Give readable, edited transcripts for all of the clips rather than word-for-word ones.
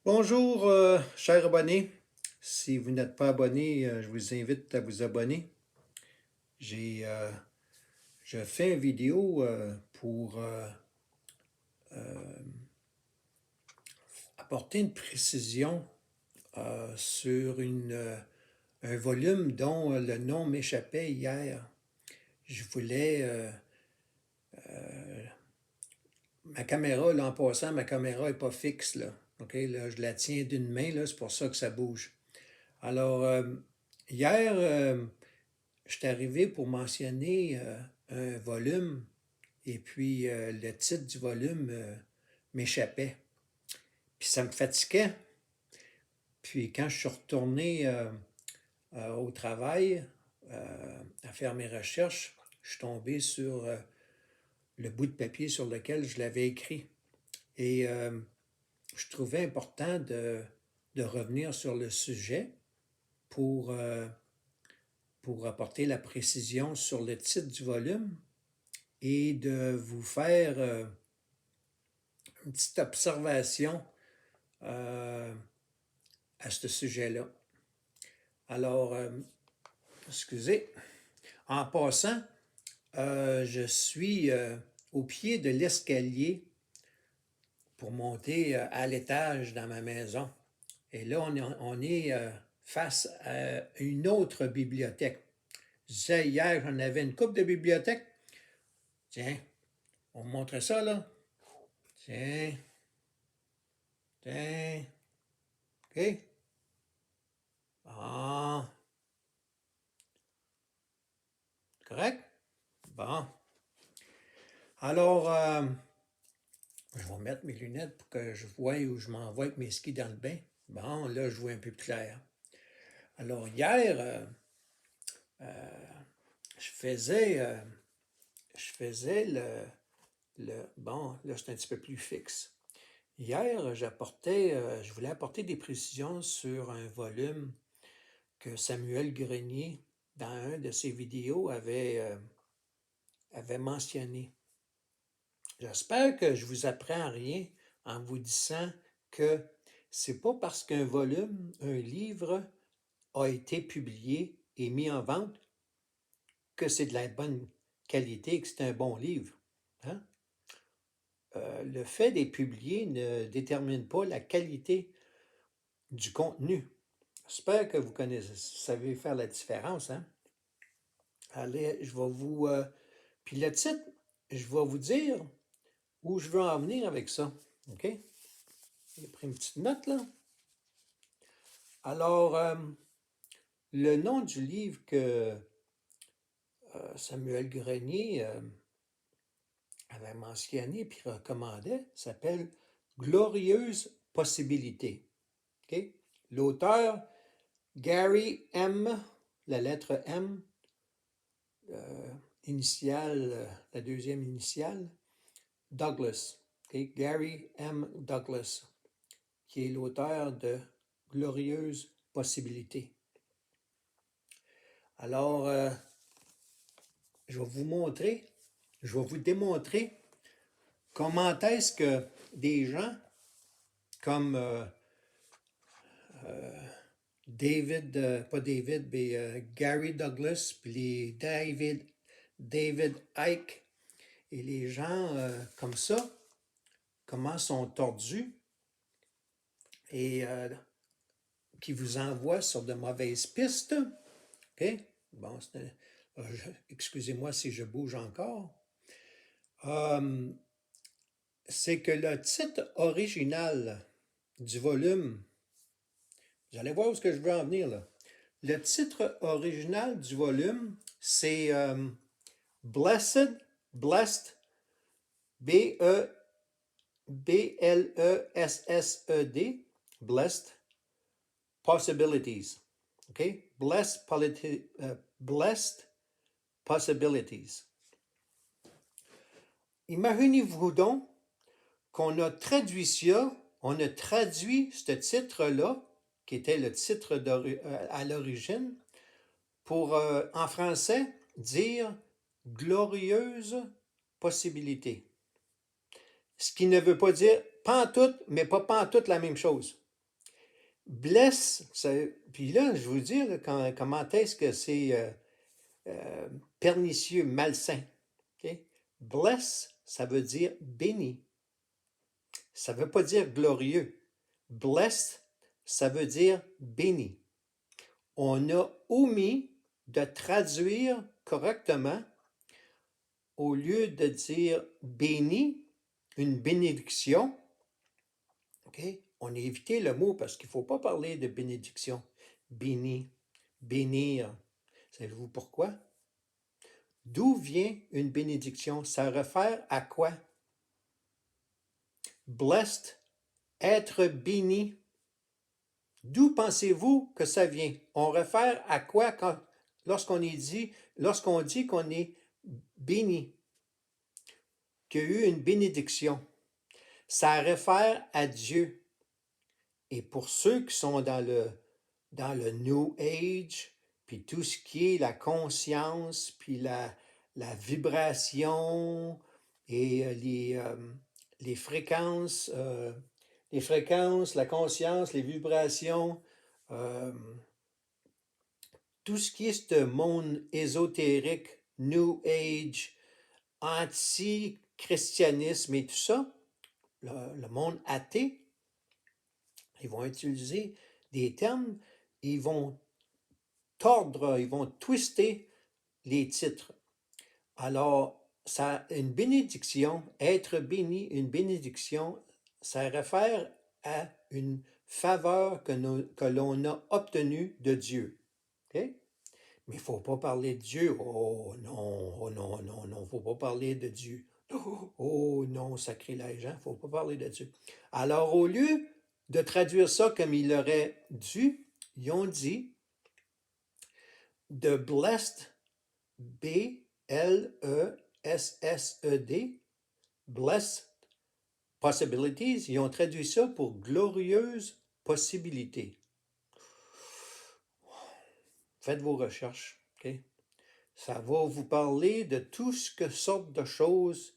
Bonjour, chers abonnés. Si vous n'êtes pas abonné, je vous invite à vous abonner. J'ai je fais une vidéo pour apporter une précision sur un volume dont le nom m'échappait hier. Je voulais ma caméra, là, en passant, ma caméra n'est pas fixe, là. OK, là, je la tiens d'une main, là, c'est pour ça que ça bouge. Alors, hier, je suis arrivé pour mentionner un volume et puis le titre du volume m'échappait. Puis ça me fatiguait. Puis quand je suis retourné au travail à faire mes recherches, je suis tombé sur le bout de papier sur lequel je l'avais écrit. Et je trouvais important de revenir sur le sujet pour, euh, pour apporter la précision sur le titre du volume et de vous faire une petite observation euh, à ce sujet-là. Alors, excusez, en passant, je suis au pied de l'escalier pour monter à l'étage dans ma maison. Et là, on est face à une autre bibliothèque. Je disais hier, j'en avais une couple de bibliothèques. Tiens, on me montrait ça, là. Tiens, tiens, OK. Ah, correct? Bon. Alors, je vais mettre mes lunettes pour que je voie où je m'en vais avec mes skis dans le bain. Bon, là, je vois un peu plus clair. Alors, hier, je faisais, euh, je faisais bon, là, c'est un petit peu plus fixe. Hier, je voulais apporter des précisions sur un volume que Samuel Grenier, dans un de ses vidéos, avait mentionné. J'espère que je vous apprends rien en vous disant que c'est pas parce qu'un volume, un livre a été publié et mis en vente que c'est de la bonne qualité et que c'est un bon livre. Hein? Le fait d'être publié ne détermine pas la qualité du contenu. J'espère que vous savez faire la différence. Hein? Allez, je vais vous... puis le titre, je vais vous dire où je veux en venir avec ça. OK? J'ai pris une petite note, là. Alors, le nom du livre que Samuel Grenier avait mentionné puis recommandait s'appelle Glorieuse possibilité. OK? L'auteur, Gary M., la lettre M, initiale, la deuxième initiale, Douglas. Okay? Gary M. Douglas, qui est l'auteur de Glorieuse possibilité. Alors, je vais vous démontrer comment est-ce que des gens comme pas David, mais Gary Douglas, puis les David Icke, et les gens comme ça, comment sont tordus et qui vous envoient sur de mauvaises pistes. OK? Bon, excusez-moi si je bouge encore. C'est que le titre original du volume, vous allez voir où est-ce que je veux en venir là. Le titre original du volume, c'est Blessed, B-L-E-S-S-E-D, Blessed Possibilities. OK? Blessed Possibilities. Imaginez-vous donc qu'on a traduit ça, on a traduit ce titre-là, qui était le titre à l'origine, pour, en français, dire glorieuse possibilité. Ce qui ne veut pas dire pantoute, mais pas pantoute la même chose. Bless, puis là, je vous dis là, comment est-ce que c'est pernicieux, malsain. OK? Bless, ça veut dire béni. Ça ne veut pas dire glorieux. Blessed, ça veut dire béni. On a omis de traduire correctement au lieu de dire béni, une bénédiction. OK? On a évité le mot parce qu'il ne faut pas parler de bénédiction. Béni, bénir. Savez-vous pourquoi? D'où vient une bénédiction? Ça réfère à quoi? Blessed, être béni. D'où pensez-vous que ça vient? On réfère à quoi lorsqu'on dit qu'on est béni, qu'il y a eu une bénédiction? Ça réfère à Dieu. Et pour ceux qui sont dans le New Age, puis tout ce qui est la conscience, puis la vibration et les fréquences, la conscience, les vibrations, tout ce qui est ce monde ésotérique, New Age, anti-christianisme et tout ça, le monde athée, ils vont utiliser des termes, ils vont tordre, ils vont twister les titres. Alors, une bénédiction, être béni, une bénédiction, ça réfère à une faveur que l'on a obtenue de Dieu. Okay? Mais il ne faut pas parler de Dieu. Oh non, oh non, non, non, il ne faut pas parler de Dieu. Oh non, sacrilège, il ne faut pas parler de Dieu. Alors, au lieu de traduire ça comme il aurait dû, ils ont dit The blessed, B-L-E-S-S-E-D, blessed possibilities, ils ont traduit ça pour glorieuses possibilités. Faites vos recherches, OK? Ça va vous parler de tout ce que sorte de choses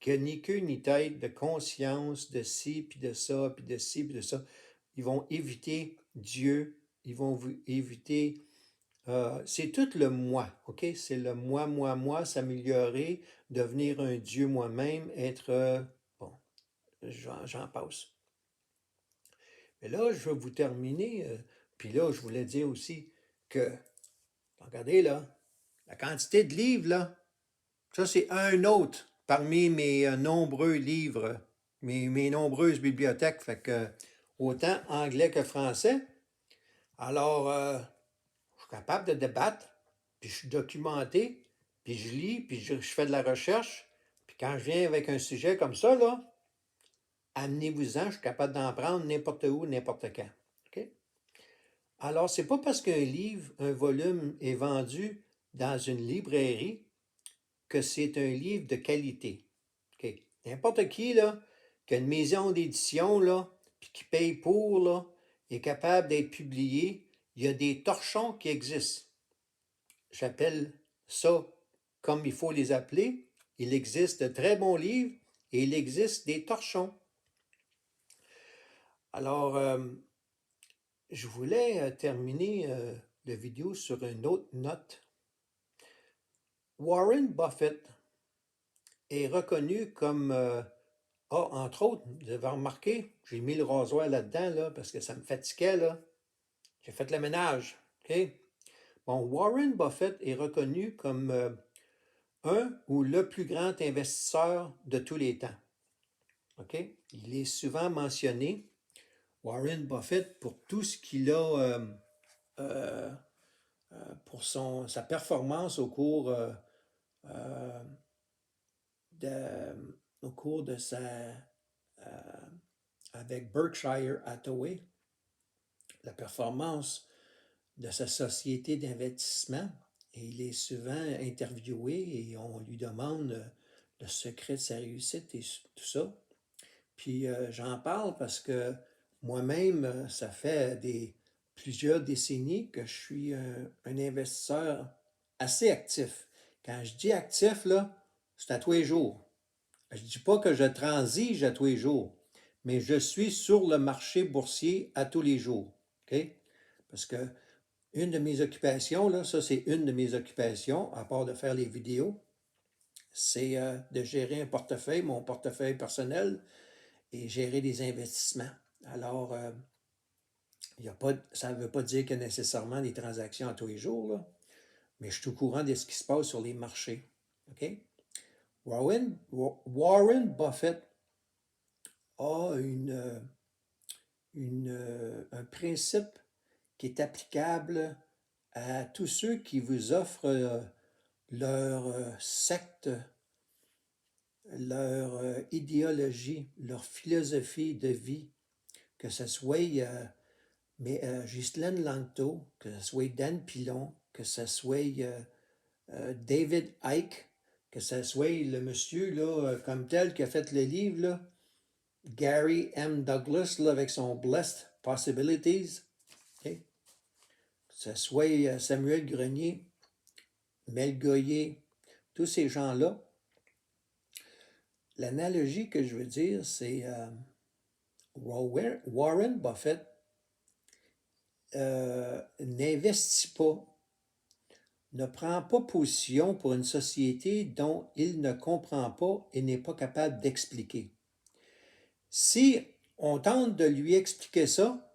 qui a ni queue ni tête, de conscience, de ci, puis de ça, puis de ci, puis de ça. Ils vont éviter Dieu, ils vont vous éviter... c'est tout le moi, OK? C'est le moi, s'améliorer, devenir un Dieu moi-même, être... bon, j'en passe. Mais là, je vais vous terminer. Puis là, je voulais dire aussi que, regardez là, la quantité de livres, là, ça c'est un autre parmi mes nombreux livres, mes nombreuses bibliothèques, fait que autant anglais que français. Alors, je suis capable de débattre, puis je suis documenté, puis je lis, puis je fais de la recherche. Puis quand je viens avec un sujet comme ça, là, amenez-vous-en, je suis capable d'en prendre n'importe où, n'importe quand. OK? Alors, c'est pas parce qu'un livre, un volume est vendu dans une librairie que c'est un livre de qualité. OK? N'importe qui, là, qui a une maison d'édition, là, puis qui paye pour, là, est capable d'être publié. Il y a des torchons qui existent. J'appelle ça comme il faut les appeler. Il existe de très bons livres et il existe des torchons. Alors, je voulais terminer la vidéo sur une autre note. Warren Buffett est reconnu comme, entre autres, vous avez remarqué, j'ai mis le rasoir là-dedans là, parce que ça me fatiguait. Là. J'ai fait le ménage. Okay? Bon, Warren Buffett est reconnu comme un ou le plus grand investisseur de tous les temps. Okay? Il est souvent mentionné, Warren Buffett, pour tout ce qu'il a, pour sa performance au cours de avec Berkshire Hathaway, la performance de sa société d'investissement. Et il est souvent interviewé et on lui demande le secret de sa réussite et tout ça. Puis j'en parle parce que moi-même, ça fait plusieurs décennies que je suis un investisseur assez actif. Quand je dis actif, là, c'est à tous les jours. Je ne dis pas que je transige à tous les jours, mais je suis sur le marché boursier à tous les jours. OK? Parce que une de mes occupations, là, ça c'est une de mes occupations, à part de faire les vidéos, c'est de gérer un portefeuille, mon portefeuille personnel, et gérer des investissements. Alors, ça ne veut pas dire qu'il y a nécessairement des transactions à tous les jours, là, mais je suis au courant de ce qui se passe sur les marchés. OK? Warren Buffett a un principe qui est applicable à tous ceux qui vous offrent leur secte, leur idéologie, leur philosophie de vie, que ce soit Ghislaine Langto, que ce soit Dan Pilon, que ce soit David Icke, que ce soit le monsieur là, comme tel qui a fait le livre, là, Gary M. Douglas, là, avec son Blessed Possibilities, okay? Que ce soit Samuel Grenier, Mel Goyer, tous ces gens-là. L'analogie que je veux dire, c'est Warren Buffett n'investit pas, ne prend pas position pour une société dont il ne comprend pas et n'est pas capable d'expliquer. Si on tente de lui expliquer ça,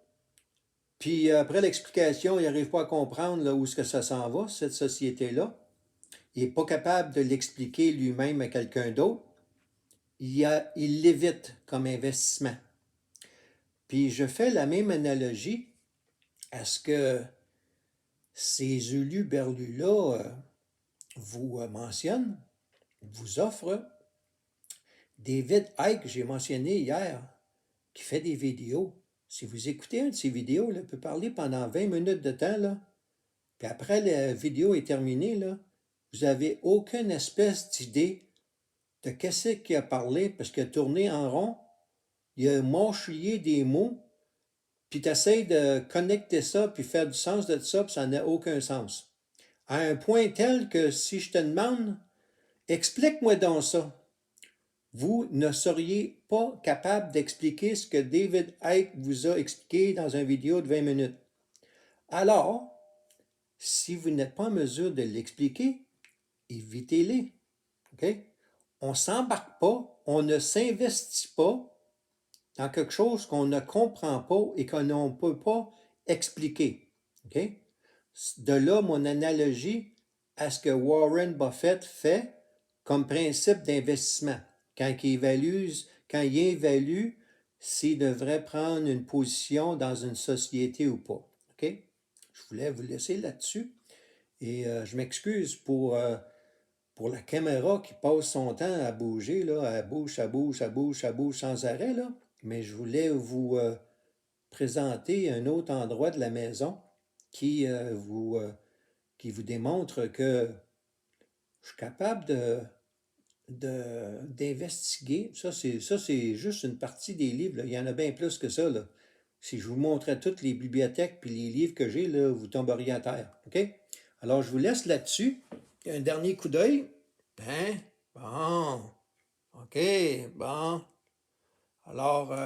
puis après l'explication, il n'arrive pas à comprendre là, où est-ce que ça s'en va, cette société-là, il n'est pas capable de l'expliquer lui-même à quelqu'un d'autre, il l'évite comme investissement. Puis je fais la même analogie à ce que ces uluberlus-là vous mentionnent, vous offrent. David Icke, j'ai mentionné hier, qui fait des vidéos. Si vous écoutez un de ces vidéos, là, il peut parler pendant 20 minutes de temps, là, puis après la vidéo est terminée, là, vous n'avez aucune espèce d'idée de qu'est-ce qu'il a parlé, parce qu'il a tourné en rond, il a mâchouillé des mots, puis tu essaies de connecter ça, puis faire du sens de ça, puis ça n'a aucun sens. À un point tel que si je te demande, explique-moi donc ça, vous ne seriez pas capable d'expliquer ce que David Icke vous a expliqué dans une vidéo de 20 minutes. Alors, si vous n'êtes pas en mesure de l'expliquer, évitez-les. Okay? On ne s'embarque pas, on ne s'investit pas dans quelque chose qu'on ne comprend pas et qu'on ne peut pas expliquer. Okay? De là, mon analogie à ce que Warren Buffett fait comme principe d'investissement. Quand il évalue s'il devrait prendre une position dans une société ou pas. Okay? Je voulais vous laisser là-dessus. Et je m'excuse pour la caméra qui passe son temps à bouger, là, elle bouge sans arrêt, là. Mais je voulais vous présenter un autre endroit de la maison qui vous démontre que je suis capable d'investiguer. Ça, c'est juste une partie des livres, là. Il y en a bien plus que ça, là. Si je vous montrais toutes les bibliothèques puis les livres que j'ai, là, vous tomberiez à terre. OK? Alors, je vous laisse là-dessus. Un dernier coup d'œil. Hein? Bon. OK. Bon. Alors,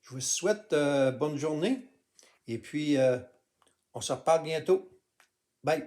je vous souhaite bonne journée. Et puis, on se reparle bientôt. Bye.